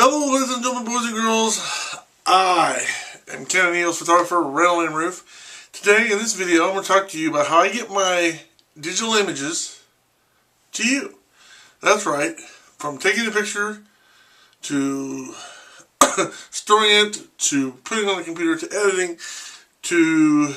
Hello, ladies and gentlemen, boys and girls. I am Canon EOS photographer Randall and Rueff. Today, in this video, I'm going to talk to you about how I get my digital images to you. That's right, from taking a picture to storing it, to putting it on the computer, to editing, to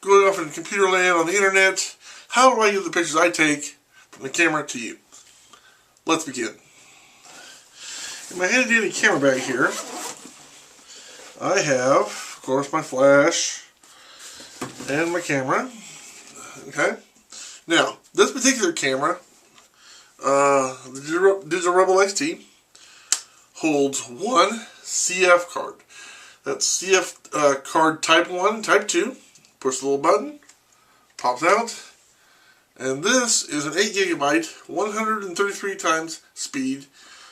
going off in computer land on the internet. How do I get the pictures I take from the camera to you? Let's begin. In my handy dandy camera bag here, I have, of course, my flash and my camera. Okay. Now, this particular camera, the Digital Rebel XT, holds one CF card. That's CF card type 1, type 2. Push the little button, pops out, and this is an 8GB, 133 times speed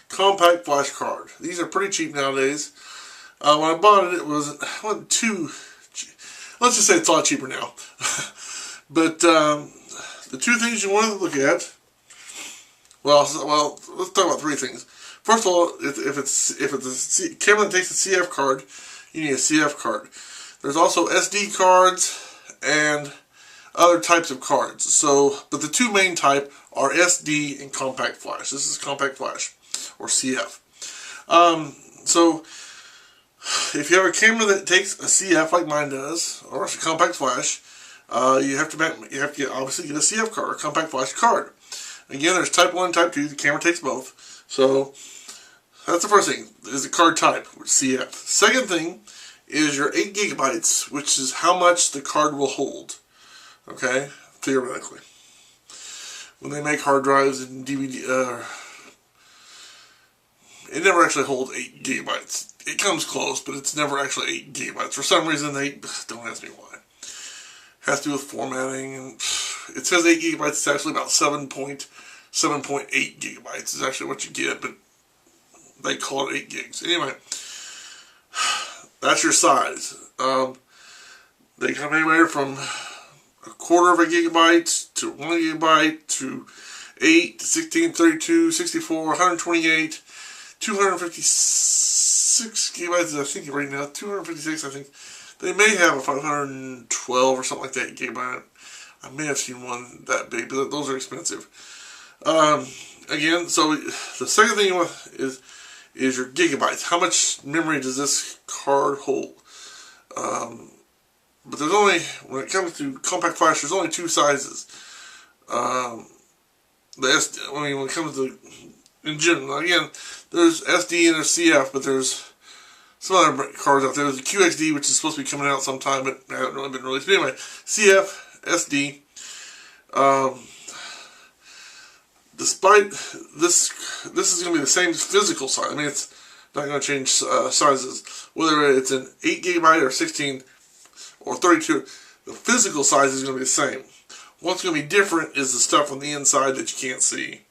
compact flash card. These are pretty cheap nowadays. When I bought it, it wasn't too cheap. Let's just say it's a lot cheaper now. But the two things you want to look at, well, let's talk about three things. First of all, if it's a camera that takes a CF card, you need a CF card. There's also SD cards and other types of cards. So, but the two main type are SD and compact flash. This is compact flash, or CF. So, if you have a camera that takes a CF like mine does, or a compact flash, you have to obviously get a CF card, or compact flash card. Again, there's type 1 and type 2. The camera takes both. So, that's the first thing, is the card type, CF. Second thing is your 8GB, which is how much the card will hold. Okay? Theoretically. When they make hard drives and DVD, it never actually holds 8GB. It comes close, but it's never actually 8GB. For some reason, don't ask me why. It has to do with formatting. And it says 8GB. It's actually about 7.8 gigabytes is actually what you get, but they call it 8 gigs. Anyway, that's your size. They come anywhere from 1/4 gigabyte to 1 gigabyte to 8 to 16, 32, 64, 128, 256 gigabytes, I think right now, 256, I think. They may have a 512 or something like that gigabyte. I may have seen one that big, but those are expensive. Again, so the second thing you want is your gigabytes. How much memory does this card hold? But there's only, when it comes to compact flash, there's only two sizes. When it comes to, in general, again, there's SD and there's CF, but there's some other cards out there. There's the QXD, which is supposed to be coming out sometime, but hasn't really been released. But anyway, CF, SD. Despite this is going to be the same physical size. I mean, it's not going to change sizes. Whether it's an 8GB or 16 or 32, the physical size is going to be the same. What's going to be different is the stuff on the inside that you can't see.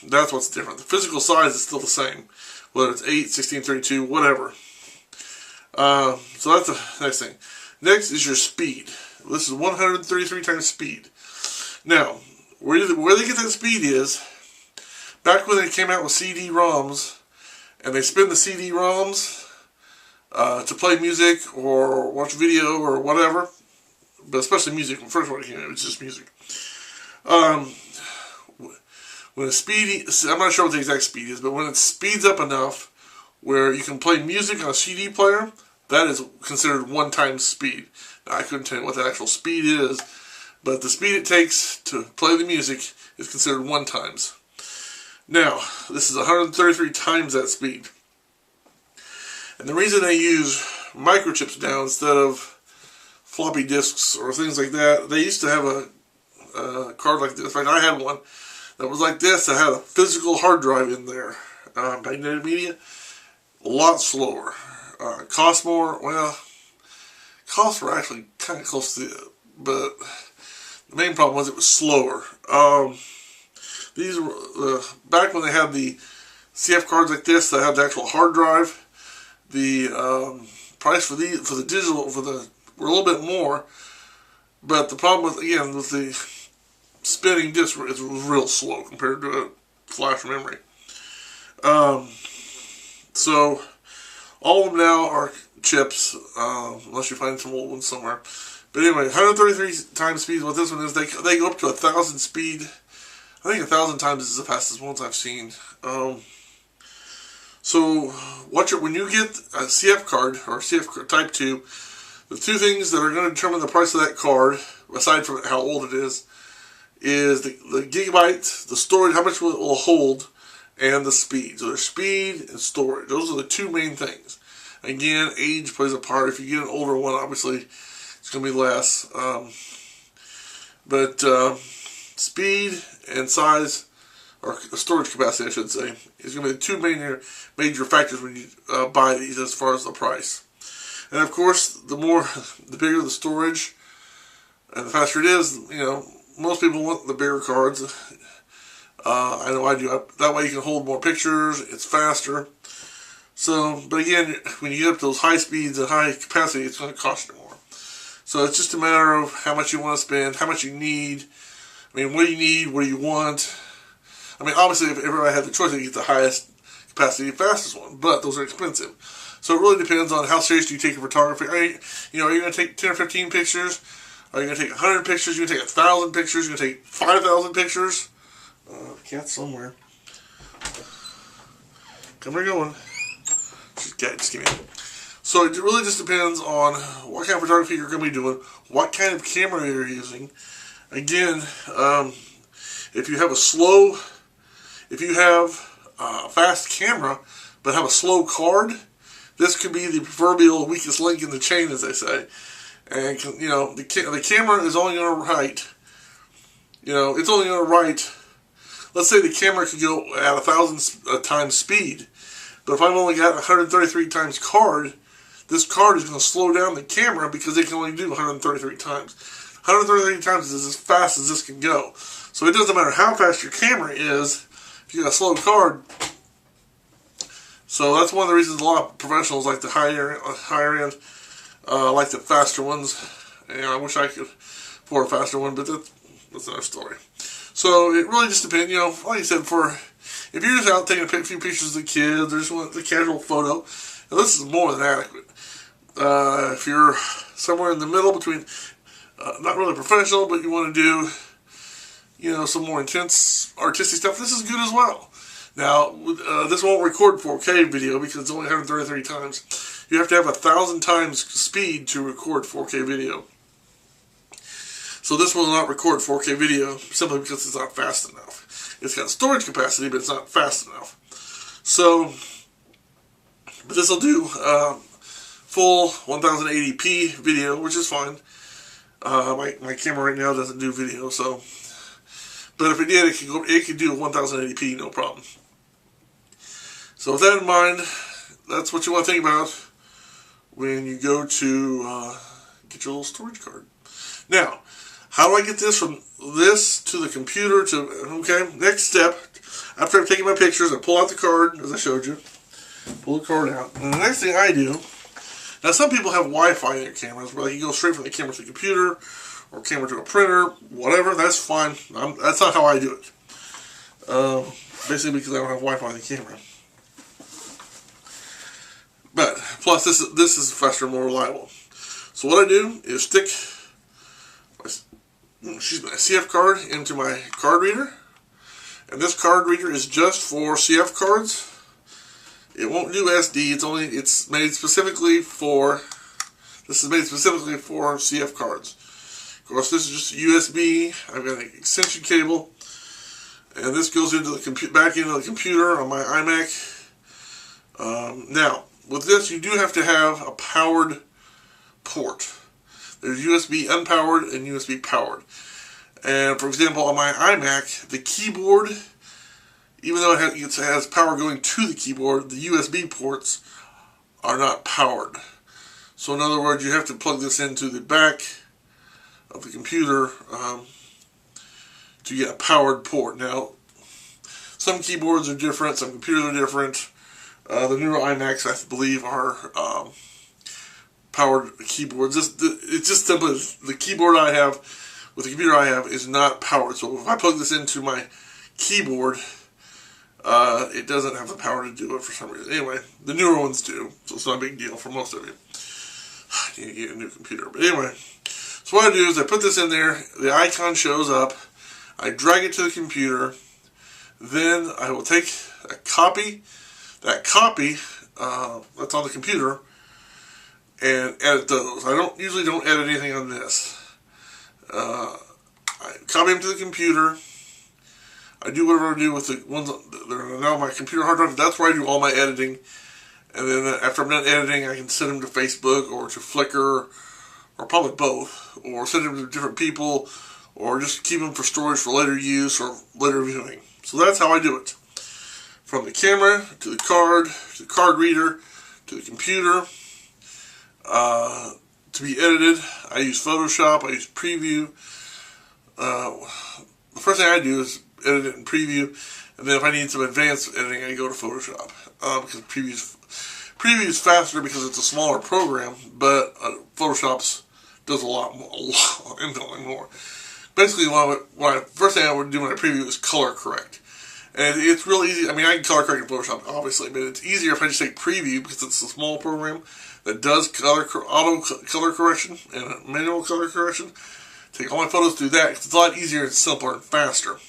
That's what's different. The physical size is still the same, whether it's 8, 16, 32, whatever. So that's the next thing. Next is your speed. This is 133 times speed. Now, where they get that speed is, back when they came out with CD-ROMs, and they spin the CD-ROMs to play music or watch video or whatever, but especially music. When first one came out, it was just music. When it's speedy, I'm not sure what the exact speed is, but when it speeds up enough where you can play music on a CD player, that is considered 1 times speed. Now, I couldn't tell you what the actual speed is, but the speed it takes to play the music is considered 1 times. Now, this is 133 times that speed. And the reason they use microchips now instead of floppy disks or things like that, they used to have a card like this. In fact, I had one that was like this, that had a physical hard drive in there. Magnetic media, a lot slower. Cost more, well, costs were actually kind of close to it, but the main problem was it was slower. These were, back when they had the CF cards like this that had the actual hard drive, the price for the digital were a little bit more, but the problem with the spinning disk is real slow compared to a flash memory. So all of them now are chips, unless you find some old ones somewhere. But anyway, 133 times speed. What this one is, they go up to 1,000 speed. I think 1,000 times is the fastest ones I've seen. So when you get a CF card or CF Type 2, the two things that are going to determine the price of that card, aside from how old it is the gigabytes, the storage, how much it will hold, and the speed. So there's speed and storage. Those are the two main things. Again, age plays a part. If you get an older one, obviously it's going to be less. But speed and size, or storage capacity I should say, is going to be the two major factors when you buy these as far as the price. And of course, the bigger the storage and the faster it is, most people want the bigger cards. I know I do. That way you can hold more pictures, it's faster. So, but again, when you get up to those high speeds and high capacity, it's going to cost you more. So it's just a matter of how much you want to spend, how much you need. I mean, what do you need? What do you want? I mean, obviously, if everybody had the choice, they get the highest capacity, fastest one, but those are expensive. So it really depends on how serious do you take your photography. Are you going to take 10 or 15 pictures? Are you going to take 100 pictures? Are you going to take 1,000 pictures? Are you going to take 5,000 pictures? Cat's somewhere. Come here, going. Just give me it. So it really just depends on what kind of photography you're going to be doing, what kind of camera you're using. Again, if you have a fast camera but have a slow card, this could be the proverbial weakest link in the chain, as they say. And the camera is only going to write. It's only going to write. Let's say the camera could go at 1,000 times speed, but if I've only got 133 times card, this card is going to slow down the camera because it can only do 133 times. 133 times is as fast as this can go. So it doesn't matter how fast your camera is if you got a slow card. So that's one of the reasons a lot of professionals like the higher end, like the faster ones. I wish I could afford a faster one, but that's another story. So it really just depends, like I said, if you're just out taking a few pictures of the kids, or just want the casual photo, and this is more than adequate. If you're somewhere in the middle between, not really professional, but you want to do, some more intense artistic stuff, this is good as well. Now, this won't record 4K video because it's only 133 times. You have to have 1,000 times speed to record 4K video. So this will not record 4K video simply because it's not fast enough. It's got storage capacity, but it's not fast enough. So, but this will do full 1080p video, which is fine. My camera right now doesn't do video, so. But if it did, it could do 1080p, no problem. So with that in mind, that's what you want to think about when you go to get your little storage card. Now, how do I get this from this to the computer okay, next step, after I've taken my pictures, I pull out the card, as I showed you. Pull the card out. And the next thing I do, now some people have Wi-Fi in their cameras where they can go straight from the camera to the computer, or camera to a printer, whatever, that's fine. That's not how I do it. Basically because I don't have Wi-Fi in the camera. But, plus this is faster and more reliable. So what I do is stick my CF card into my card reader. And this card reader is just for CF cards. It won't do SD, it's made specifically for, this is made specifically for CF cards. Of course, this is just USB. I've got an extension cable, and this goes into the back into the computer on my iMac. Now, with this, you do have to have a powered port. There's USB unpowered and USB powered. And for example, on my iMac, the keyboard, even though it has power going to the keyboard, the USB ports are not powered. So in other words, you have to plug this into the back of the computer to get a powered port. Now, some keyboards are different, some computers are different. The newer iMacs, I believe, are powered keyboards. It's just simply the keyboard I have, with the computer I have, is not powered. So if I plug this into my keyboard, it doesn't have the power to do it for some reason. Anyway, the newer ones do, so it's not a big deal for most of you. I need to get a new computer. But anyway, so what I do is I put this in there, the icon shows up, I drag it to the computer, then I will take a copy, that copy that's on the computer, and edit those. I usually don't edit anything on this. I copy them to the computer. I do whatever I do with the ones that are now on my computer hard drive. That's where I do all my editing. And then after I'm done editing, I can send them to Facebook or to Flickr, or probably both, or send them to different people, or just keep them for storage for later use or later viewing. So that's how I do it. From the camera to the card reader, to the computer. To be edited, I use Photoshop, I use Preview. The first thing I do is edit it in Preview, and then if I need some advanced editing, I go to Photoshop, because Preview is faster because it's a smaller program, but Photoshop does a lot infinitely more. Basically, first thing I would do when I preview is color correct. And it's real easy. I mean, I can color correct in Photoshop, obviously, but it's easier if I just take Preview, because it's a small program that does auto color correction and manual color correction. Take all my photos through that, because it's a lot easier and simpler and faster.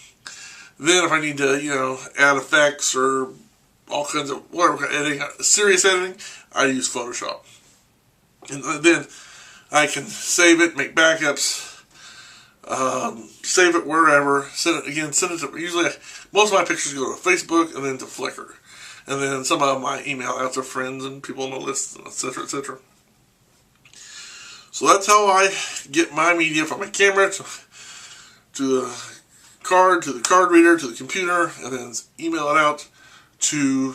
Then if I need to, add effects or all kinds of whatever editing, serious editing, I use Photoshop. And then I can save it, make backups, save it wherever, send it to, usually most of my pictures go to Facebook and then to Flickr. And then some of my email out to friends and people on the list, etc., etc. So that's how I get my media from my camera to the card reader, to the computer, and then email it out to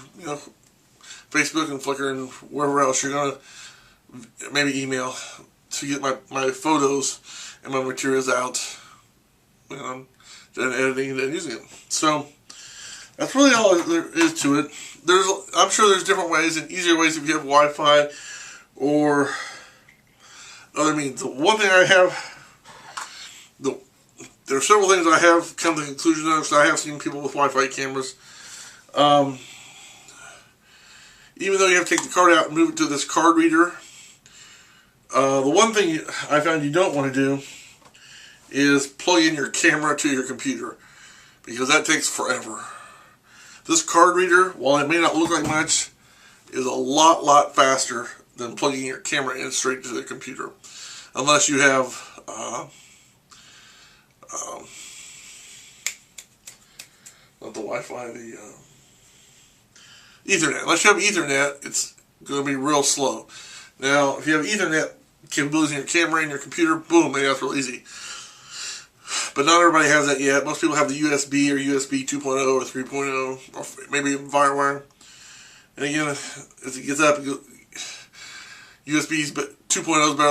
Facebook and Flickr and wherever else you're gonna maybe email to get my photos and my materials out, and editing and using it. So that's really all there is to it. I'm sure there's different ways and easier ways if you have Wi-Fi or other means. The one thing I have, there are several things I have come to the conclusion of, so I have seen people with Wi-Fi cameras. Even though you have to take the card out and move it to this card reader, the one thing I found you don't want to do is plug in your camera to your computer, because that takes forever. This card reader, while it may not look like much, is a lot faster than plugging your camera in straight to the computer. Unless you have not the Wi-Fi, the Ethernet. Unless you have Ethernet, it's going to be real slow. Now, if you have Ethernet capabilities in your camera and your computer, boom, that's real easy. But not everybody has that yet. Most people have the USB or USB 2.0 or 3.0, or maybe even FireWire. And again, as it gets up, USB 2.0 is better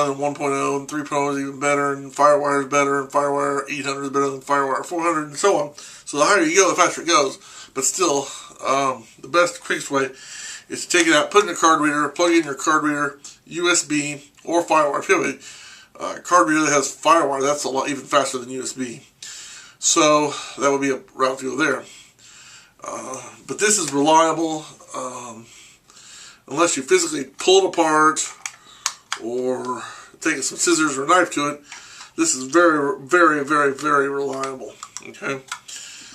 than 1.0, and 3.0 is even better, and FireWire is better, and FireWire 800 is better than FireWire 400, and so on. So the higher you go, the faster it goes. But still, the best, quickest way is to take it out, put it in a card reader, plug in your card reader, USB, or FireWire. If you have a card reader that has FireWire, that's a lot even faster than USB. So that would be a route to go there. But this is reliable, unless you physically pull it apart or take some scissors or a knife to it. This is very, very, very, very reliable. Okay,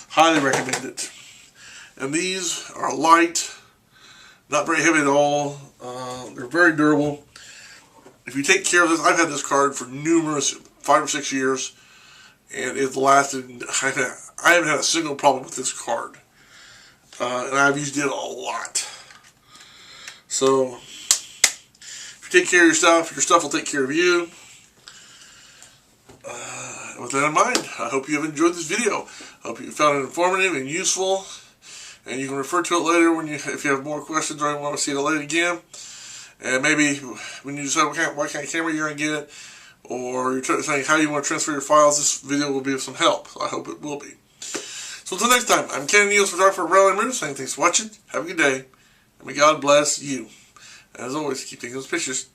highly recommend it. And these are light, not very heavy at all. They're very durable. If you take care of this, I've had this card for numerous, 5 or 6 years, and it's lasted. I haven't had a single problem with this card, and I've used it a lot. So if you take care of your stuff will take care of you. With that in mind, I hope you have enjoyed this video. I hope you found it informative and useful, and you can refer to it later if you have more questions or you want to see it later again. And maybe when you decide what kind of camera you're going to get, or you're saying how you want to transfer your files, this video will be of some help. I hope it will be. So until next time, I'm Canon EOS photographer Randall and Rueff saying thanks for watching. Have a good day, and may God bless you. And as always, keep taking those pictures.